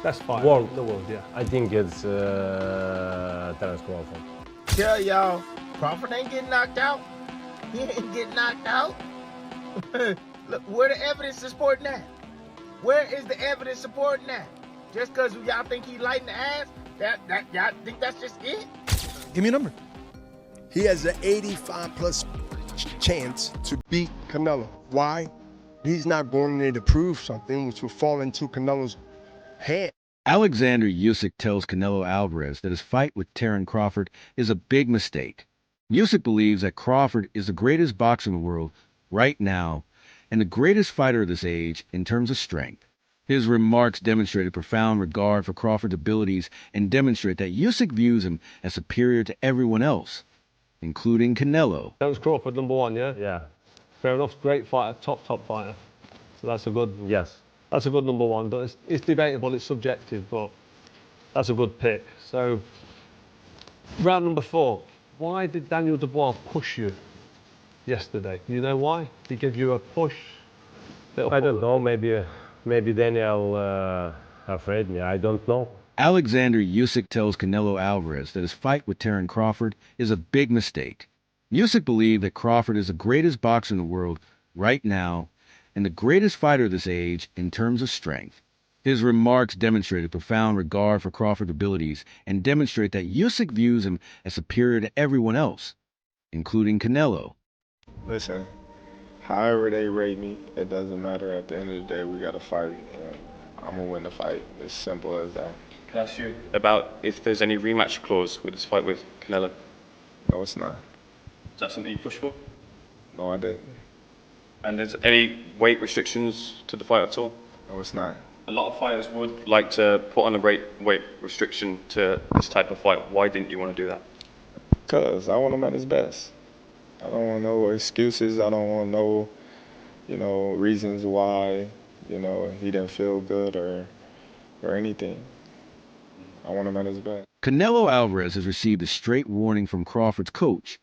Best fighter World. in the world, yeah. I think it's Terence Crawford. Tell y'all, Crawford ain't getting knocked out. He ain't getting knocked out. Look, where the evidence is supporting that? Where is the evidence supporting that? Just because y'all think he light in the ass, y'all think that's just it? Give me a number. He has an 85+ chance to beat Canelo. Why? He's not going there to prove something which will fall into Canelo's hand. Oleksandr Usyk tells Canelo Alvarez that his fight with Terence Crawford is a big mistake. Usyk believes that Crawford is the greatest boxer in the world right now and the greatest fighter of this age in terms of strength. His remarks demonstrated profound regard for Crawford's abilities and demonstrate that Usyk views him as superior to everyone else, including Canelo. Terence Crawford, #1, yeah? Yeah. Fair enough, great fighter, top fighter. So that's a good, Yes. that's a good #1. But it's debatable, it's subjective, but that's a good pick. So, round number 4. Why did Daniel Dubois push you yesterday? You know why? He gave you a push. I don't know. Maybe Daniel afraid me. I don't know. Oleksandr Usyk tells Canelo Alvarez that his fight with Terence Crawford is a big mistake. Usyk believed that Crawford is the greatest boxer in the world right now and the greatest fighter of this age in terms of strength. His remarks demonstrated profound regard for Crawford's abilities and demonstrate that Usyk views him as superior to everyone else, including Canelo. Listen, however they rate me, it doesn't matter. At the end of the day, we got to fight. I'm going to win the fight. It's simple as that. Can I ask you about if there's any rematch clause with this fight with Canelo? No, it's not. Is that something you push for? No, I didn't. And there's any weight restrictions to the fight at all? No, it's not. A lot of fighters would like to put on a weight restriction to this type of fight. Why didn't you want to do that? Because I want him at his best. I don't want no excuses. I don't want no, reasons why, he didn't feel good or anything. I want him at his best. Canelo Alvarez has received a straight warning from Crawford's coach,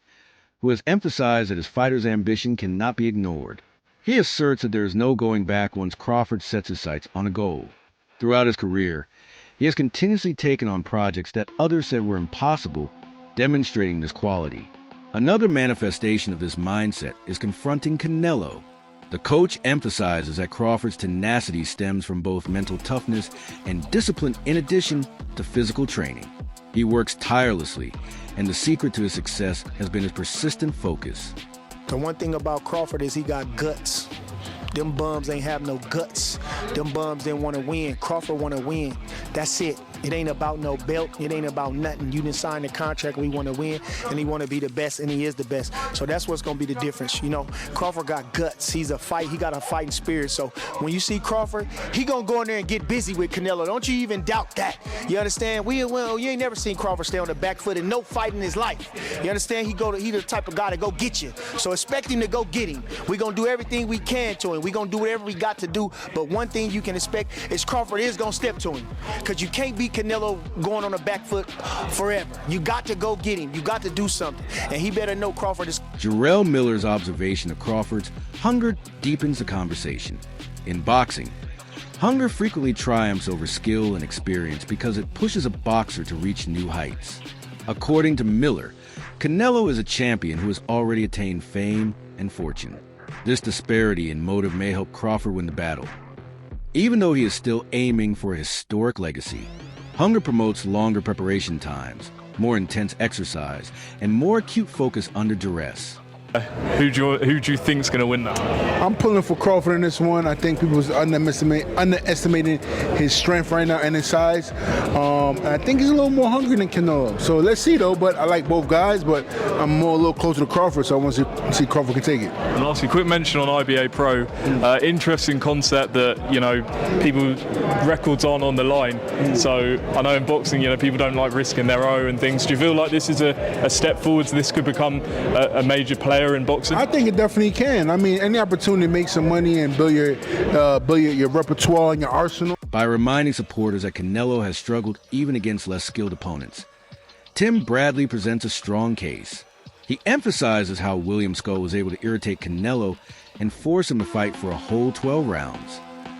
who has emphasized that his fighter's ambition cannot be ignored. He asserts that there is no going back once Crawford sets his sights on a goal. Throughout his career, he has continuously taken on projects that others said were impossible, demonstrating this quality. Another manifestation of this mindset is confronting Canelo. The coach emphasizes that Crawford's tenacity stems from both mental toughness and discipline in addition to physical training. He works tirelessly, and the secret to his success has been his persistent focus. The one thing about Crawford is he got guts. Them bums ain't have no guts. Them bums didn't want to win. Crawford want to win. That's it. It ain't about no belt. It ain't about nothing. You didn't sign the contract. We want to win, and he want to be the best, and he is the best. So that's what's going to be the difference. Crawford got guts. He got a fighting spirit. So when you see Crawford, he going to go in there and get busy with Canelo. Don't you even doubt that. You understand? You ain't never seen Crawford stay on the back foot in no fight in his life. You understand? He the type of guy to go get you. So expect him to go get him. We going to do everything we can to him. We going to do whatever we got to do. But one thing you can expect is Crawford is going to step to him. Because you can't beat Canelo going on the back foot forever. You got to go get him. You got to do something. And he better know Crawford is... Jarrell Miller's observation of Crawford's hunger deepens the conversation. In boxing, hunger frequently triumphs over skill and experience because it pushes a boxer to reach new heights. According to Miller, Canelo is a champion who has already attained fame and fortune. This disparity in motive may help Crawford win the battle. Even though he is still aiming for a historic legacy, hunger promotes longer preparation times, more intense exercise, and more acute focus under duress. Who do you think's going to win that? I'm pulling for Crawford in this one. I think people was underestimating his strength right now and his size. And I think he's a little more hungry than Canelo. So let's see though. But I like both guys, but I'm a little closer to Crawford, so I want to see Crawford can take it. And lastly, quick mention on IBA Pro. Interesting concept that people records on the line. So I know in boxing, people don't like risking their own and things. Do you feel like this is a step forward? So this could become a major player in boxing? I think it definitely can. I mean, any opportunity to make some money and build your repertoire and your arsenal. By reminding supporters that Canelo has struggled even against less skilled opponents, Tim Bradley presents a strong case. He emphasizes how William Skull was able to irritate Canelo and force him to fight for a whole 12 rounds.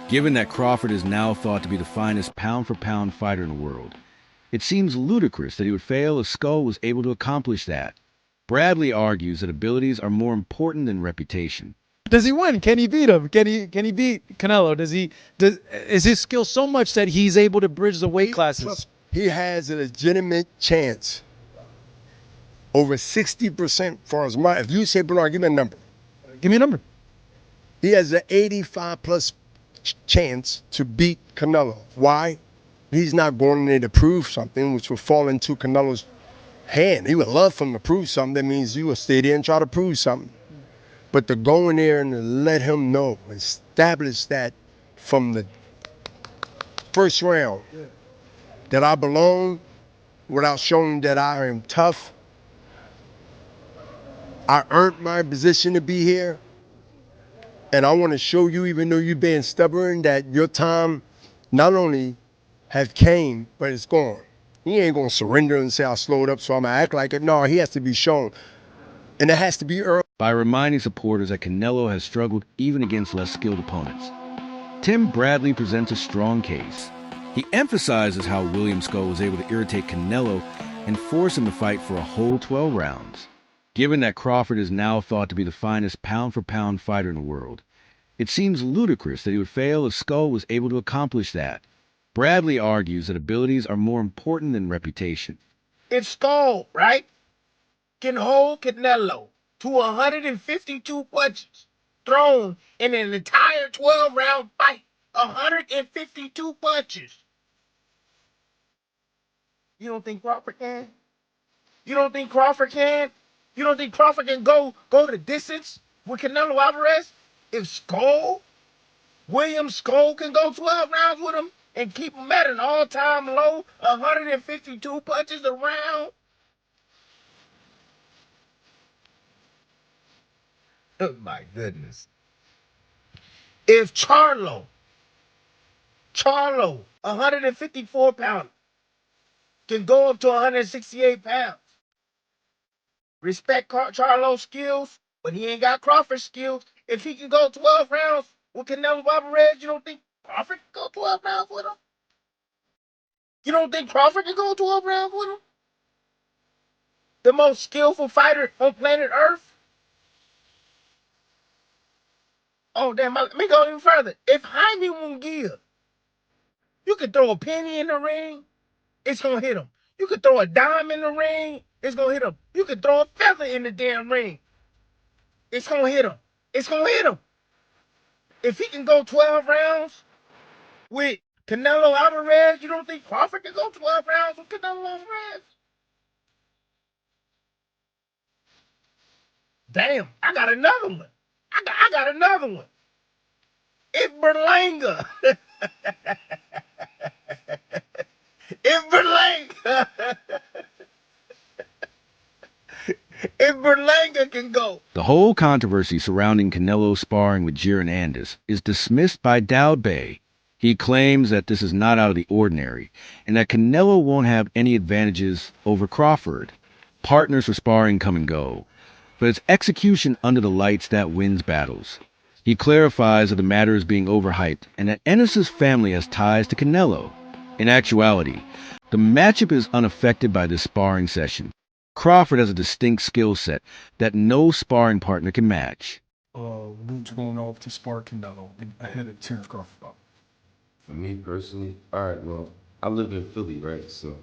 Given that Crawford is now thought to be the finest pound-for-pound fighter in the world, it seems ludicrous that he would fail if Skull was able to accomplish that. Bradley argues that abilities are more important than reputation. Does he win? Can he beat him? Can he beat Canelo? Is his skill so much that he's able to bridge the weight classes? He has a legitimate chance. Over 60% for his mind. If you say, Bernard, give me a number. Give me a number. He has an 85+ chance to beat Canelo. Why? He's not going in there to prove something, which will fall into Canelo's hand. He would love for him to prove something. That means you will stay there and try to prove something. But to go in there and to let him know, establish that from the first round, that I belong without showing that I am tough. I earned my position to be here. And I want to show you, even though you're being stubborn, that your time not only have came, but it's gone. He ain't going to surrender and say, I slowed up, so I'm going to act like it. No, he has to be shown. And it has to be early. By reminding supporters that Canelo has struggled even against less skilled opponents, Tim Bradley presents a strong case. He emphasizes how William Skull was able to irritate Canelo and force him to fight for a whole 12 rounds. Given that Crawford is now thought to be the finest pound-for-pound fighter in the world, it seems ludicrous that he would fail if Skull was able to accomplish that. Bradley argues that abilities are more important than reputation. If Skull, right, can hold Canelo to 152 punches thrown in an entire 12-round fight, 152 punches. You don't think Crawford can? You don't think Crawford can? You don't think Crawford can go the distance with Canelo Alvarez? If Skull, William Skull, can go 12 rounds with him and keep him at an all-time low, 152 punches a round? Oh my goodness. If Charlo, 154 pounds, can go up to 168 pounds. Respect Charlo's skills, but he ain't got Crawford's skills. If he can go 12 rounds with Canelo Alvarez, you don't think Crawford can go 12 rounds with him? You don't think Crawford can go 12 rounds with him? The most skillful fighter on planet Earth? Oh, damn, let me go even further. If Jaime Munguia, you could throw a penny in the ring, it's going to hit him. You could throw a dime in the ring, it's going to hit him. You could throw a feather in the damn ring, it's going to hit him. It's going to hit him. If he can go 12 rounds with Canelo Alvarez, you don't think Crawford can go 12 rounds with Canelo Alvarez? Damn, I got another one. I got another one. If Berlanga, if Berlanga can go. The whole controversy surrounding Canelo sparring with Jiren Andis is dismissed by Dowd Bey. He claims that this is not out of the ordinary and that Canelo won't have any advantages over Crawford. Partners for sparring come and go, but it's execution under the lights that wins battles. He clarifies that the matter is being overhyped and that Ennis's family has ties to Canelo. In actuality, the matchup is unaffected by this sparring session. Crawford has a distinct skill set that no sparring partner can match. Who's going off to spar Canelo ahead of Terence Crawford? For me personally, all right, well, I live in Philly, right? So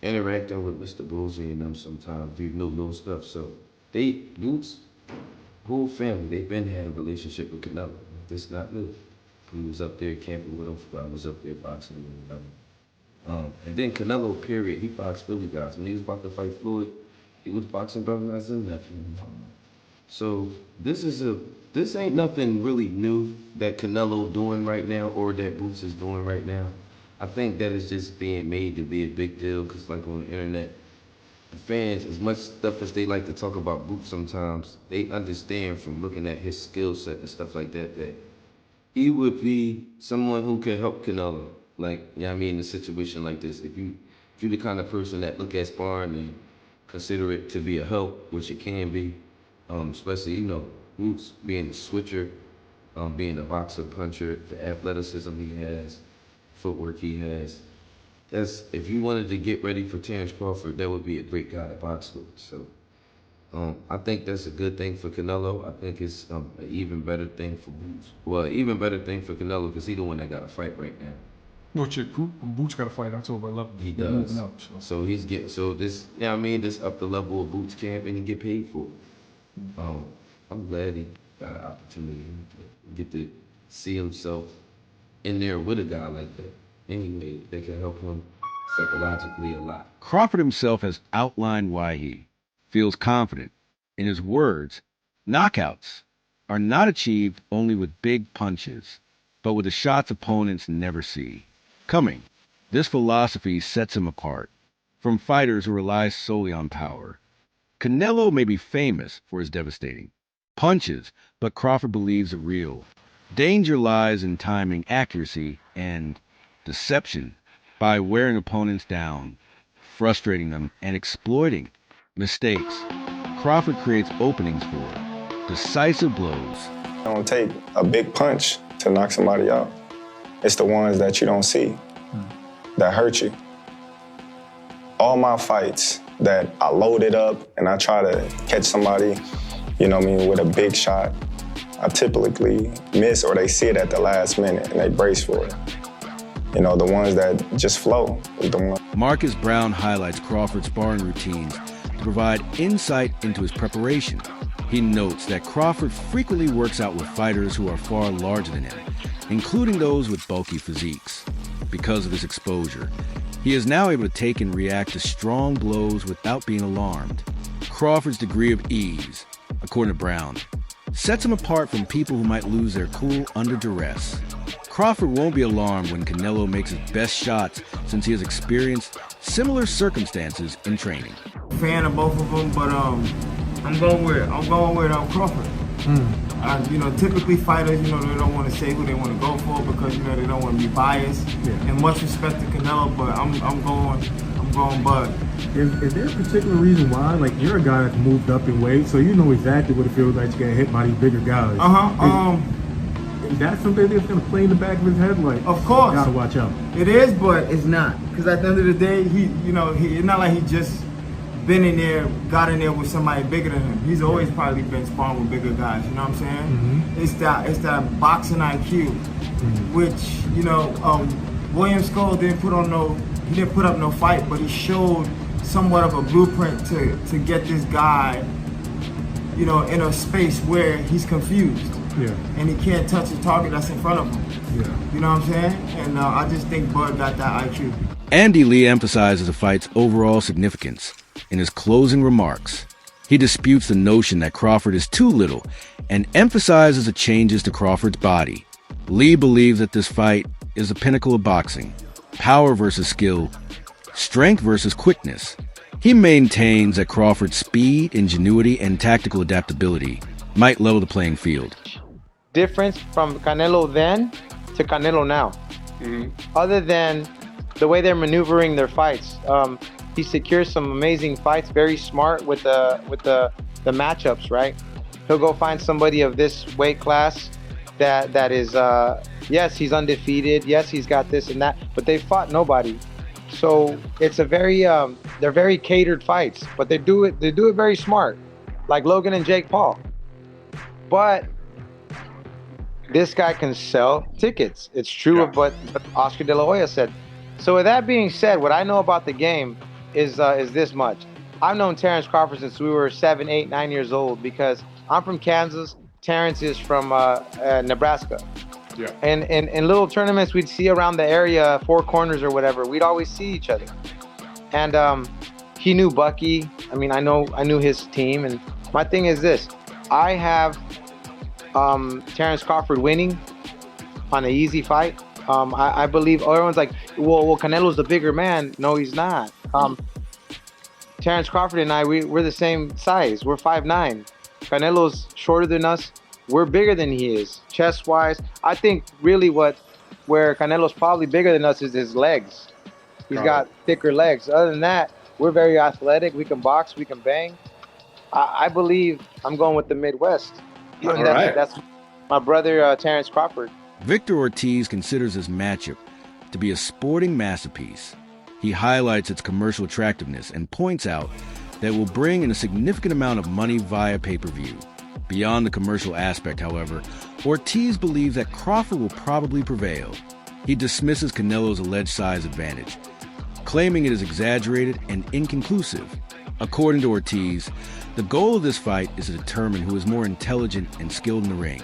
interacting with Mr. Boozy and them sometimes, you know little stuff. So Boots, whole family, they've been had a relationship with Canelo. This is not new. He was up there camping with him. I was up there boxing with him. And then Canelo, period, he boxed Philly guys. When he was about to fight Floyd, he was boxing brothers and nephew. So this ain't nothing really new that Canelo doing right now or that Boots is doing right now. I think that it's just being made to be a big deal because like on the internet, the fans, as much stuff as they like to talk about Boots sometimes, they understand from looking at his skill set and stuff like that, that he would be someone who can help Canelo. Like, you know what I mean, in a situation like this, if you're the kind of person that look at sparring and consider it to be a help, which it can be, especially, you know, Boots being a switcher, being a boxer, puncher, the athleticism he has, footwork he has. If you wanted to get ready for Terence Crawford, that would be a great guy to box with. So I think that's a good thing for Canelo. I think it's an even better thing for Boots. Well, even better thing for Canelo because he's the one that got a fight right now. No, chick, Boots got a fight October 11th. He He's does. moving up, So he's getting this. Yeah, I mean, this up the level of Boots camp, and he get paid for it. I'm glad he got an opportunity to get to see himself in there with a guy like that. Anyway, that can help him psychologically a lot. Crawford himself has outlined why he feels confident. In his words, knockouts are not achieved only with big punches, but with the shots opponents never see coming. This philosophy sets him apart from fighters who rely solely on power. Canelo may be famous for his devastating punches, but Crawford believes the real danger lies in timing, accuracy, and deception. By wearing opponents down, frustrating them, and exploiting mistakes, Crawford creates openings for decisive blows. It don't take a big punch to knock somebody out. It's the ones that you don't see that hurt you. All my fights that I loaded up and I try to catch somebody, you know what I mean, with a big shot, I typically miss or they see it at the last minute and they brace for it. You know, the ones that just flow is the one. Marcus Brown highlights Crawford's sparring routines to provide insight into his preparation. He notes that Crawford frequently works out with fighters who are far larger than him, including those with bulky physiques. Because of his exposure, he is now able to take and react to strong blows without being alarmed. Crawford's degree of ease, according to Brown, sets him apart from people who might lose their cool under duress. Crawford won't be alarmed when Canelo makes his best shots since he has experienced similar circumstances in training. Fan of both of them, but I'm going with Crawford. You know, typically fighters, you know, they don't want to say who they want to go for because, you know, they don't want to be biased. Yeah. And much respect to Canelo, but I'm going Bud. Is there a particular reason why? Like, you're a guy that's moved up in weight, so you know exactly what it feels like to get hit by these bigger guys. Is that something that's going to play in the back of his head? Like, of course, gotta watch out. It is, but it's not. Because at the end of the day, it's not like he just got in there with somebody bigger than him. He's always probably been sparring with bigger guys. You know what I'm saying? Mm-hmm. It's that boxing IQ, which, you know, William Skull didn't put up no fight, but he showed somewhat of a blueprint to get this guy, you know, in a space where he's confused. Yeah. And he can't touch the target that's in front of him. Yeah. You know what I'm saying? And I just think Bud got that IQ. Andy Lee emphasizes the fight's overall significance. In his closing remarks, he disputes the notion that Crawford is too little and emphasizes the changes to Crawford's body. Lee believes that this fight is the pinnacle of boxing, power versus skill, strength versus quickness. He maintains that Crawford's speed, ingenuity, and tactical adaptability might level the playing field. Difference from Canelo then to Canelo now. Other than the way they're maneuvering their fights, he secures some amazing fights, very smart with the matchups, right? He'll go find somebody of this weight class that is, yes, he's undefeated, yes, he's got this and that, but they fought nobody. So it's a very, they're very catered fights, but they do it very smart, like Logan and Jake Paul. But this guy can sell tickets. It's true of what Oscar De La Hoya said. So with that being said, what I know about the game is this much. I've known Terence Crawford since we were 7, 8, 9 years old because I'm from Kansas. Terence is from Nebraska. Yeah. And in little tournaments we'd see around the area, Four Corners or whatever, we'd always see each other. And he knew Bucky. I mean, I knew his team. And my thing is this. I have Terence Crawford winning on an easy fight. I believe everyone's like, well, Canelo's the bigger man. No, he's not. Terence Crawford and I, we're the same size. We're 5'9". Canelo's shorter than us. We're bigger than he is, chest-wise. I think really where Canelo's probably bigger than us is his legs. He's got thicker legs. Other than that, we're very athletic. We can box. We can bang. I believe I'm going with the Midwest. All right. my brother Terence Crawford. Victor Ortiz considers this matchup to be a sporting masterpiece. He highlights its commercial attractiveness and points out that it will bring in a significant amount of money via pay-per-view. Beyond the commercial aspect, however, Ortiz believes that Crawford will probably prevail. He dismisses Canelo's alleged size advantage, claiming it is exaggerated and inconclusive. According to Ortiz, the goal of this fight is to determine who is more intelligent and skilled in the ring,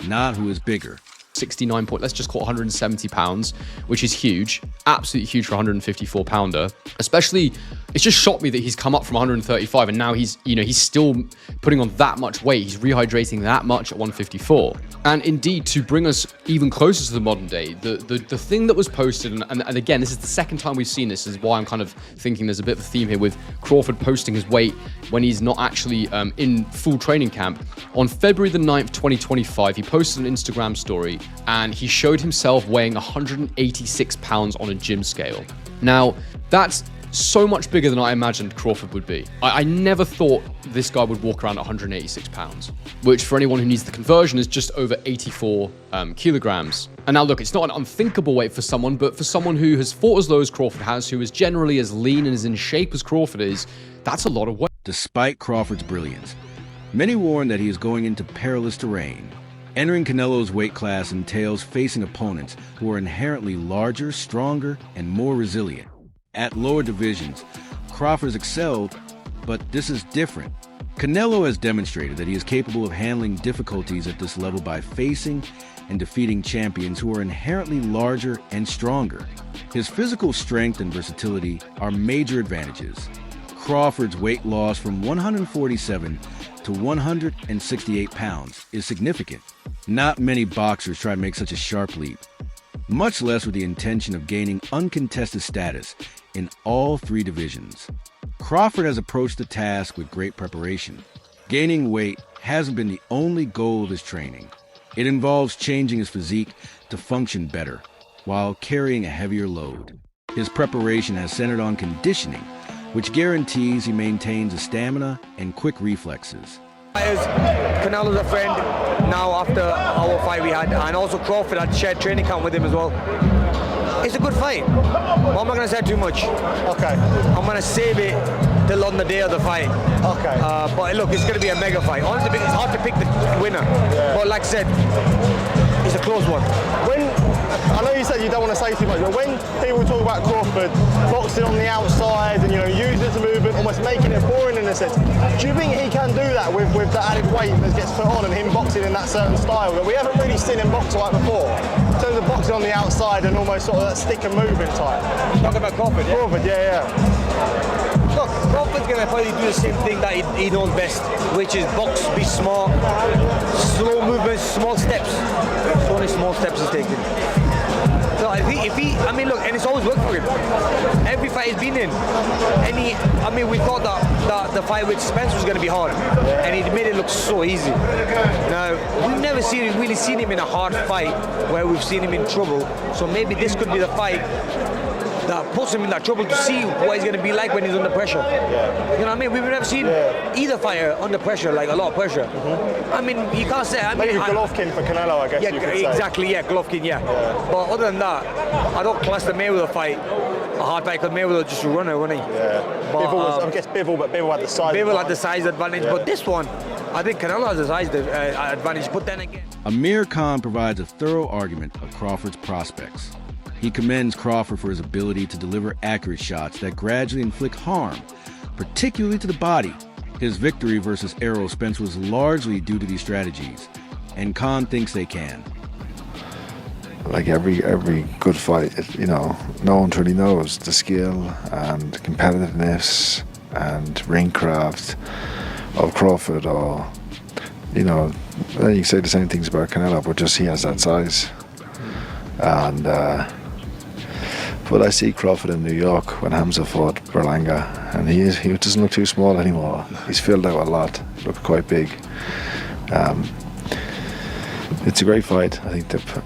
not who is bigger. 69 point, let's just call it 170 pounds, which is huge, absolutely huge for a 154 pounder. Especially, it's just shocked me that he's come up from 135 and now he's still putting on that much weight. He's rehydrating that much at 154. And indeed, to bring us even closer to the modern day, the thing that was posted, and again, this is the second time we've seen this, is why I'm kind of thinking there's a bit of a theme here with Crawford posting his weight when he's not actually in full training camp. On February the 9th, 2025, he posted an Instagram story and he showed himself weighing 186 pounds on a gym scale. Now, that's so much bigger than I imagined Crawford would be. I never thought this guy would walk around 186 pounds, which for anyone who needs the conversion is just over 84 kilograms. And now look, it's not an unthinkable weight for someone, but for someone who has fought as low as Crawford has, who is generally as lean and as in shape as Crawford is, that's a lot of weight. Despite Crawford's brilliance, many warn that he is going into perilous terrain. Entering Canelo's weight class entails facing opponents who are inherently larger, stronger, and more resilient. At lower divisions, Crawford has excelled, but this is different. Canelo has demonstrated that he is capable of handling difficulties at this level by facing and defeating champions who are inherently larger and stronger. His physical strength and versatility are major advantages. Crawford's weight loss from 147 to 168 pounds is significant. Not many boxers try to make such a sharp leap, much less with the intention of gaining uncontested status in all three divisions. Crawford has approached the task with great preparation. Gaining weight hasn't been the only goal of his training. It involves changing his physique to function better while carrying a heavier load. His preparation has centered on conditioning, which guarantees he maintains a stamina and quick reflexes. Canelo's a friend now after our fight we had, and also Crawford had shared training camp with him as well. It's a good fight. Well, I'm not going to say too much. Okay. I'm going to save it till on the day of the fight. Okay. But look, it's going to be a mega fight. Honestly, it's hard to pick the winner. Yeah. But like I said, it's a close one. I know you said you don't want to say too much, but when people talk about Crawford boxing on the outside and using it to movement, almost making it boring in a sense, do you think he can do that with the added weight that gets put on and him boxing in that certain style that we haven't really seen him box like before? In terms of boxing on the outside and almost sort of that stick and movement type. Talking about Crawford, yeah? Crawford, yeah. Look, Crawford's going to probably do the same thing that he knows best, which is box, be smart, slow movements, small steps. So only small steps he's taking. So if he, I mean, look, and it's always worked for him. Every fight he's been in, and we thought that the fight with Spence was going to be hard, and he made it look so easy. Now, we've never really seen him in a hard fight where we've seen him in trouble. So maybe this could be the fight that puts him in that trouble to see what he's going to be like when he's under pressure. Yeah. You know what I mean? We've never seen either fighter under pressure, like a lot of pressure. Mm-hmm. I mean, you can't say. Maybe Golovkin for Canelo, I guess you could say. Exactly, yeah, Golovkin, yeah. But other than that, I don't class the Mayweather fight a hard fight because Mayweather just a runner, wasn't he? Yeah. But, I guess Bivol had the size. Bivol had the size advantage, but this one, I think Canelo has the size advantage. But then again, Amir Khan provides a thorough argument of Crawford's prospects. He commends Crawford for his ability to deliver accurate shots that gradually inflict harm, particularly to the body. His victory versus Errol Spence was largely due to these strategies, and Khan thinks they can. Like every good fight, no one really knows the skill and competitiveness and ring craft of Crawford, or you can say the same things about Canelo, but just he has that size. And but I see Crawford in New York when Hamza fought Berlanga, and he doesn't look too small anymore. He's filled out a lot. He looked quite big. It's a great fight. I think they're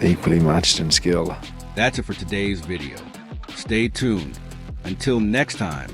equally matched in skill. That's it for today's video. Stay tuned. Until next time,